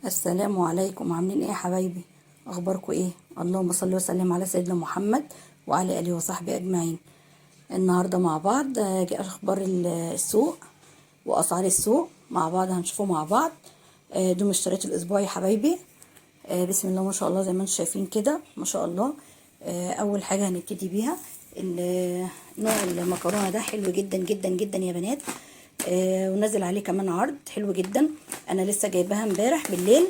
السلام عليكم، عاملين ايه يا حبايبي؟ اخباركم ايه؟ اللهم صل وسلم على سيدنا محمد وعلى اله وصحبه اجمعين. النهارده مع بعض اخبار السوق واسعار السوق مع بعض هنشوفه مع بعض. دوم اشتريت الاسبوع يا حبايبي. بسم الله ما شاء الله، زي ما انتم شايفين كده ما شاء الله. اول حاجه هنبتدي بيها نوع المكرونه ده حلو جدا جدا جدا يا بنات. ونزل عليه كمان عرض حلو جدا. انا لسه جايباها امبارح بالليل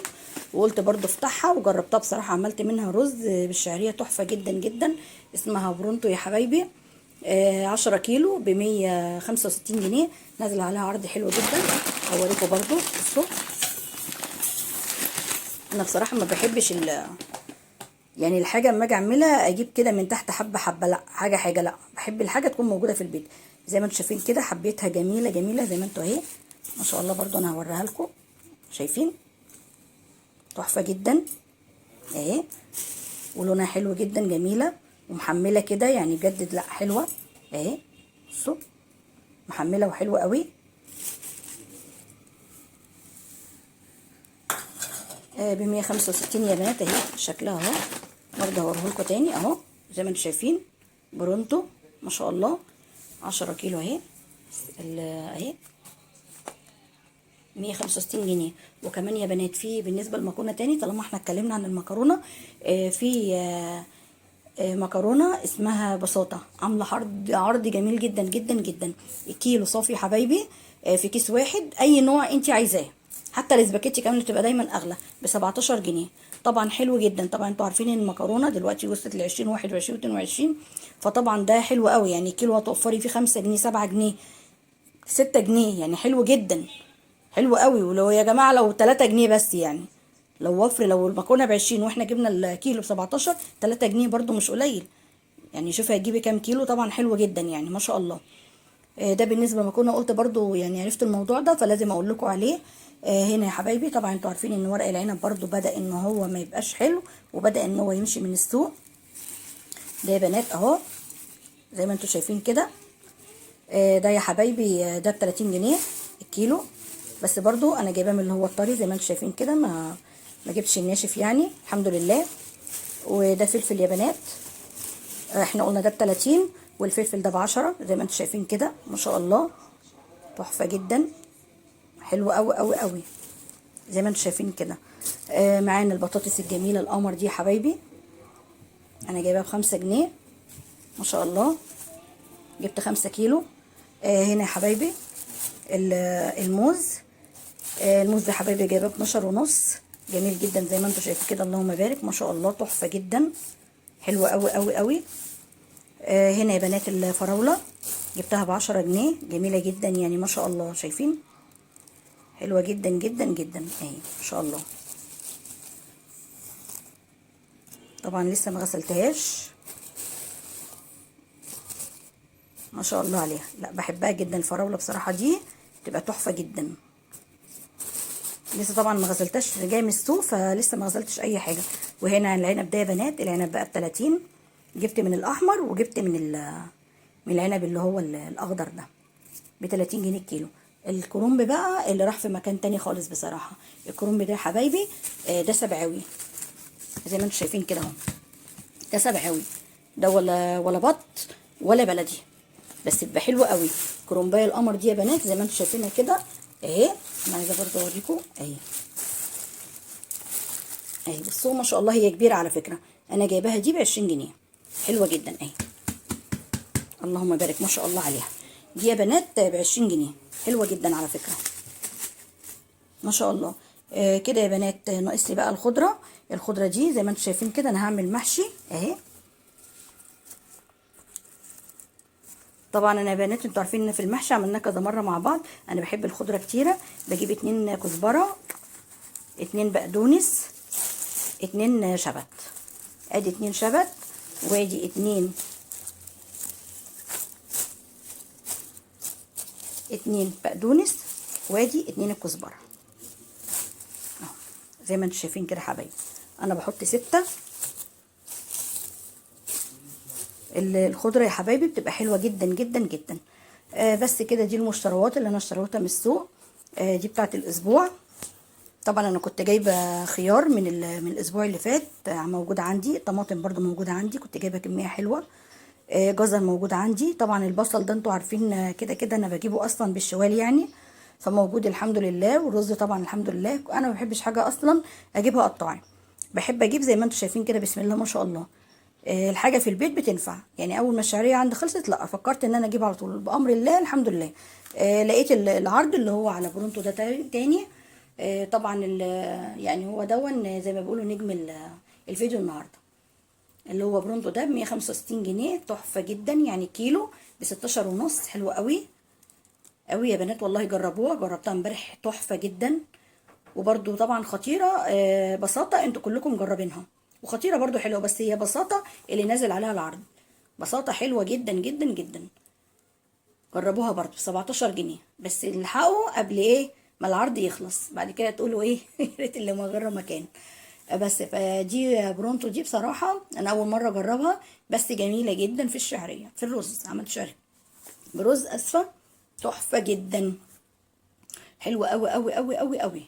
وقلت برضو افتحها وجربتها، بصراحه عملت منها رز بالشعريه تحفه جدا جدا. اسمها برونتو يا حبايبي. 10 كيلو ب165 جنيه، نازل عليها عرض حلو جدا. هوريكم برضو بصوا. انا بصراحه ما بحبش يعني الحاجه اما اجي اعملها اجيب كده من تحت حبه حبه، لا حاجه لا، بحب الحاجه تكون موجوده في البيت. زي ما انتم شايفين كده حبيتها جميله جميله زي ما انتم اهي ما شاء الله. برضو انا هوريها لكم، شايفين تحفه جدا اهي، ولونها حلو جدا جميله ومحمله كده يعني بجد، لا حلوه اهي. بصوا محمله وحلوه قوي. ب165 يا بنات اهي شكلها اهو. برضه هوريه لكم تاني اهو زي ما انتم شايفين. برونتو ما شاء الله 10 كيلو اهي. اهي 165 جنيه. وكمان يا بنات في بالنسبه للمكرونه تاني، طالما احنا اتكلمنا عن المكرونه، في مكرونه اسمها بساطه، عامله عرض جميل جدا جدا جدا. الكيلو صافي يا حبايبي في كيس واحد، اي نوع انت عايزاه. حتى الاسباجيتي كمان بتبقى دايما اغلى ب 17 جنيه. طبعا حلو جدا. طبعا انتوا عارفين ان المكرونه دلوقتي وصلت ل 20 21 22، فطبعا ده حلو قوي. يعني كيلو هتوفري فيه 5 جنيه 7 جنيه 6 جنيه، يعني حلو جدا حلو قوي. ولو يا جماعه لو 3 جنيه بس يعني، لو المكرونه ب20 واحنا جبنا الكيلو ب17، 3 جنيه برضو مش قليل. يعني شوفي هتجيبي كام كيلو، طبعا حلو جدا يعني ما شاء الله. ده بالنسبه للمكرونه، قلت برضو يعني عرفت الموضوع ده فلازم اقول لكم عليه. هنا يا حبايبي طبعا انتوا عارفين ان ورق العنب برضو بدا ان هو ما يبقاش حلو، وبدا ان هو يمشي من السوق. ده يا بنات اهو زي ما انتوا شايفين كده. ده يا حبايبي ده ب30 جنيه الكيلو. بس برضو انا جايباه من اللي هو الطري زي ما انتم شايفين كده، ما جبتش الناشف يعني الحمد لله. وده فلفل يا بنات، احنا قلنا ده ب30 والفلفل ده ب10 زي ما انتم شايفين كده ما شاء الله. تحفه جدا حلو قوي قوي قوي زي ما انتم شايفين كده. معانا البطاطس الجميله القمر دي يا حبايبي، انا جايباها ب5 جنيه ما شاء الله. جبت 5 كيلو. هنا يا حبايبي الموز. الموز ده يا حبايبي جايباه ب12 ونص، جميل جدا زي ما انتم شايفين كده اللهم بارك ما شاء الله. تحفه جدا حلوه قوي قوي قوي. هنا يا بنات الفراوله جبتها ب10 جنيه، جميله جدا يعني ما شاء الله. شايفين حلوه جدا جدا جدا اهي ما شاء الله. طبعا لسه ما غسلتهاش ما شاء الله عليها. لا بحبها جدا الفراوله بصراحه، دي تبقى تحفه جدا. لسه طبعا ما غسلتش، جاي من السوق فلسه ما غسلتش اي حاجه. وهنا العنب ده يا بنات، العنب بقى ب30. جبت من الاحمر وجبت من العنب اللي هو الاخضر ده ب30 جنيه الكيلو. الكرنب بقى اللي راح في مكان تاني خالص بصراحه. الكرنب ده يا حبايبي ده سبعاوي زي ما انتم شايفين كده اهو. ده سبعاوي، ده ولا بط ولا بلدي، بس بيبقى حلو قوي. كرنبايه القمر دي يا بنات زي ما انتم شايفينها كده اهي. انا عايزه برضه اوريكم اهي اهي. بصوا ما شاء الله هي كبيره على فكره. انا جايباها دي ب20 جنيه، حلوه جدا اهي. اللهم بارك ما شاء الله عليها. دي يا بنات ب20 جنيه، حلوه جدا على فكره ما شاء الله. كده يا بنات ناقص لي بقى الخضره. الخضره دي زي ما انتم شايفين كده انا هعمل محشي اهي. طبعا انا يا بنات انتوا عارفين ان في المحشي عملناه كذا مره مع بعض. انا بحب الخضره كتيره. بجيب 2 كزبره، 2 بقدونس، 2 شبت. ادي 2 شبت، وادي 2 بقدونس، وادي 2 الكزبره اهو زي ما انتم شايفين كده حبايبي. انا بحط 6. الخضره يا حبايبي بتبقى حلوه جدا جدا جدا. بس كده دي المشتروات اللي انا اشتريتها من السوق. دي بتاعت الاسبوع. طبعا انا كنت جايبه خيار من الاسبوع اللي فات، موجود عندي. طماطم برضو موجوده عندي، كنت جايبه كميه حلوه. جزر موجود عندي. طبعا البصل ده انتوا عارفين، كده كده انا بجيبه اصلا بالشوال يعني، فموجود الحمد لله. والرز طبعا الحمد لله. انا ما بحبش حاجه اصلا اجيبها قطاعي، بحب اجيب زي ما انتوا شايفين كده، بسم الله ما شاء الله. الحاجه في البيت بتنفع يعني. اول ما الشعريه عندي خلصت، لا فكرت ان انا اجيب على طول بامر الله الحمد لله. لقيت العرض اللي هو على برونتو ده تاني. طبعا يعني هو دون زي ما بيقولوا نجم الفيديو النهارده، اللي هو برونتو ده ب 165 جنيه، تحفه جدا يعني. كيلو ب 16 ونص، حلوه قوي قوي يا بنات والله. جربوها، جربتها امبارح، تحفه جدا. وبرده طبعا خطيره. بساطه انتوا كلكم مجربينها، وخطيره برده حلوه، بس هي بساطه اللي نازل عليها العرض. بساطه حلوه جدا جدا جدا. جربوها برده ب 17 جنيه، بس الحقوا قبل ايه ما العرض يخلص، بعد كده تقولوا ايه يا ريت اللي مغرى مكان. بس فدي برونتو دي بصراحه انا اول مره اجربها، بس جميله جدا في الشعريه. في الرز عملت شعريه برز اسفه، تحفه جدا، حلوه قوي قوي قوي قوي قوي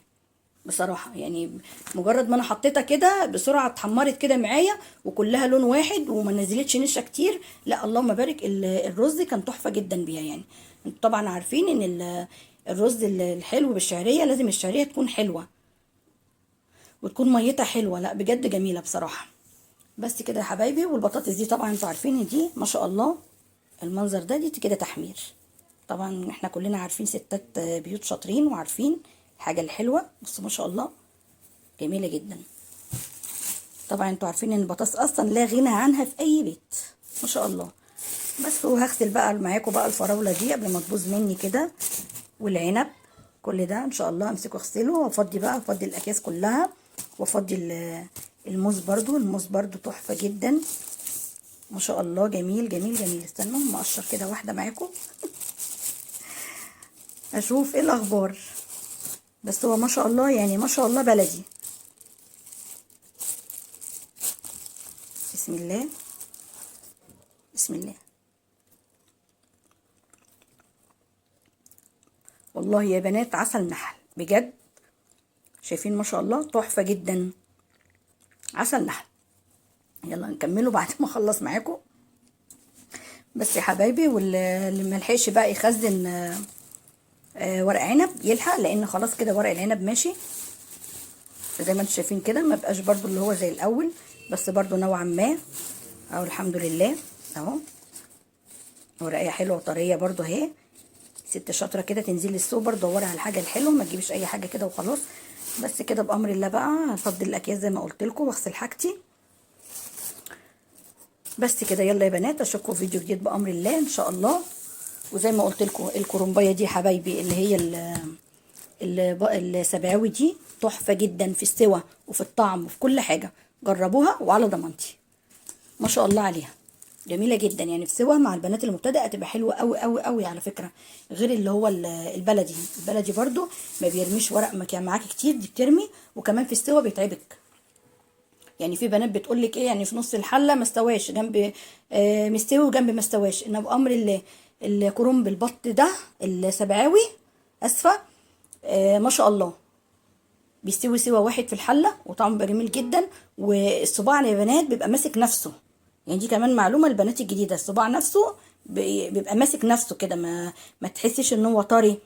بصراحه يعني. مجرد ما انا حطيتها كده بسرعه اتحمرت كده معايا، وكلها لون واحد وما نزلتش نشا كتير، لا اللهم بارك. الرز كان تحفه جدا بيها يعني. انتوا طبعا عارفين ان الرز الحلو بالشعريه لازم الشعريه تكون حلوه وتكون ميتها حلوه، لا بجد جميله بصراحه. بس كده يا حبايبي. والبطاطس دي طبعا انتوا عارفين ان دي ما شاء الله المنظر ده، دي كده تحمير. طبعا احنا كلنا عارفين ستات بيوت شاطرين وعارفين الحاجه الحلوه. بصوا ما شاء الله جميله جدا. طبعا انتوا عارفين ان البطاطس اصلا لا غنى عنها في اي بيت ما شاء الله. بس وهغسل بقى معاكم بقى الفراوله دي قبل ما تبوظ مني كده، والعنب، كل ده ان شاء الله امسكه اغسله وافضي بقى، افضي الاكياس كلها، وافضي الموز برضو. الموز برضو تحفه جدا ما شاء الله، جميل جميل جميل. استنوا ما اقشر كده واحده معاكم اشوف ايه الاخبار. بس هو ما شاء الله يعني، ما شاء الله بلدي. بسم الله بسم الله. والله يا بنات عسل نحل بجد، شايفين ما شاء الله تحفه جدا، عسل نحل. يلا نكمله بعد ما اخلص معاكم. بس يا حبايبي، واللي ملحقش بقى يخزن ورق عنب يلحق، لان خلاص كده ورق العنب ماشي زي ما انتم شايفين كده. ما بقاش برضو اللي هو زي الاول، بس برضو نوعا ما اهو الحمد لله. اهو ورقيه حلوه وطريه برضو اهي. ست شاطره كده تنزلي السوبر دوري على الحاجه الحلوه، ما تجيبيش اي حاجه كده وخلاص. بس كده بامر الله بقى هفضي الاكياس زي ما قلت لكم واغسل حاجتي. بس كده يلا يا بنات، اشوفكم في فيديو جديد بامر الله ان شاء الله. وزي ما قلت لكم الكرنبايه دي حبايبي اللي هي السبعاوي دي تحفه جدا في السوى وفي الطعم وفي كل حاجه. جربوها وعلى ضمانتي ما شاء الله عليها، جميله جدا يعني. في سوى مع البنات المبتدئه تبقى حلوه قوي قوي قوي على فكره. غير اللي هو البلدي برضو ما بيرميش ورق مكان معاكي كتير، دي بترمي. وكمان في السوى بيتعبك يعني. في بنات بتقول لك ايه يعني في نص الحله ما استواش، جنب مستوي وجنب ما استواش. انما بامر الله الكرنب البط ده السبعاوي اسفه، ما شاء الله بيستوي سوا واحد في الحله وطعمه بيبقى جميل جدا. والصباع يا بنات بيبقى ماسك نفسه يعني. دي كمان معلومه للبنات الجديده، الصباع نفسه بيبقى ماسك نفسه كده، ما تحسيش ان هو طري،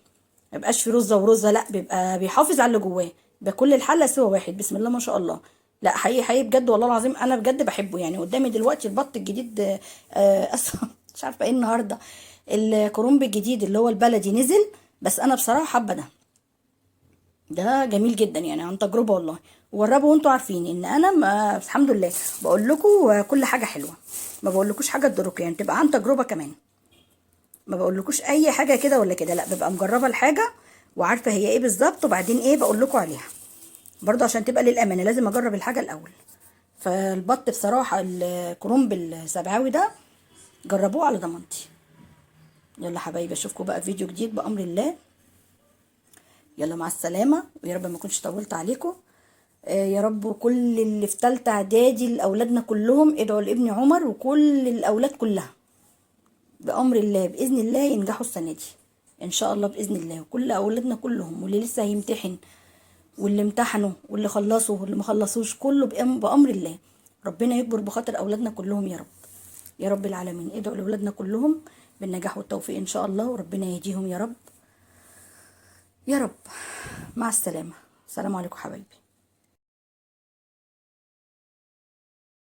ما يبقاش في رزه ورزه، لا بيبقى بيحافظ على اللي جواه. بكل الحله سوا واحد، بسم الله ما شاء الله. لا حقيقي حقيقي بجد والله العظيم انا بجد بحبه يعني. قدامي دلوقتي البط الجديد اسف مش عارفه ايه النهارده، الكرنب الجديد اللي هو البلدي نزل، بس انا بصراحه حابه ده جميل جدا يعني عن تجربه والله. وجربوا وانتوا عارفين ان انا ما الحمد لله بقول لكم كل حاجه حلوه، ما بقولكوش حاجه تضركم يعني، تبقى عن تجربه كمان. ما بقولكوش اي حاجه كده ولا كده، لا ببقى مجربه الحاجه وعارفه هي ايه بالظبط، وبعدين ايه بقول لكم عليها برضه عشان تبقى للامانه. لازم اجرب الحاجه الاول. فالبط بصراحه الكرنب السبعاوي ده جربوه على ضمانتي. يلا حبايبي اشوفكم بقى في فيديو جديد بامر الله. يلا مع السلامه، ويا رب ما اكونش طولت عليكم. يا رب. وكل اللي في تالتة اعدادي لاولادنا كلهم ادعوا لابني عمر وكل الاولاد كلها بامر الله باذن الله ينجحوا السنه دي ان شاء الله باذن الله. وكل اولادنا كلهم واللي لسه هيمتحن واللي امتحنوا واللي خلصوا واللي ما خلصوش، كله بأمر الله. ربنا يكبر بخاطر أولادنا كلهم يا رب، يا رب العالمين. ادعوا لأولادنا كلهم بالنجاح والتوفيق إن شاء الله، وربنا يهديهم يا رب، يا رب. مع السلامة، السلام عليكم حبايبي.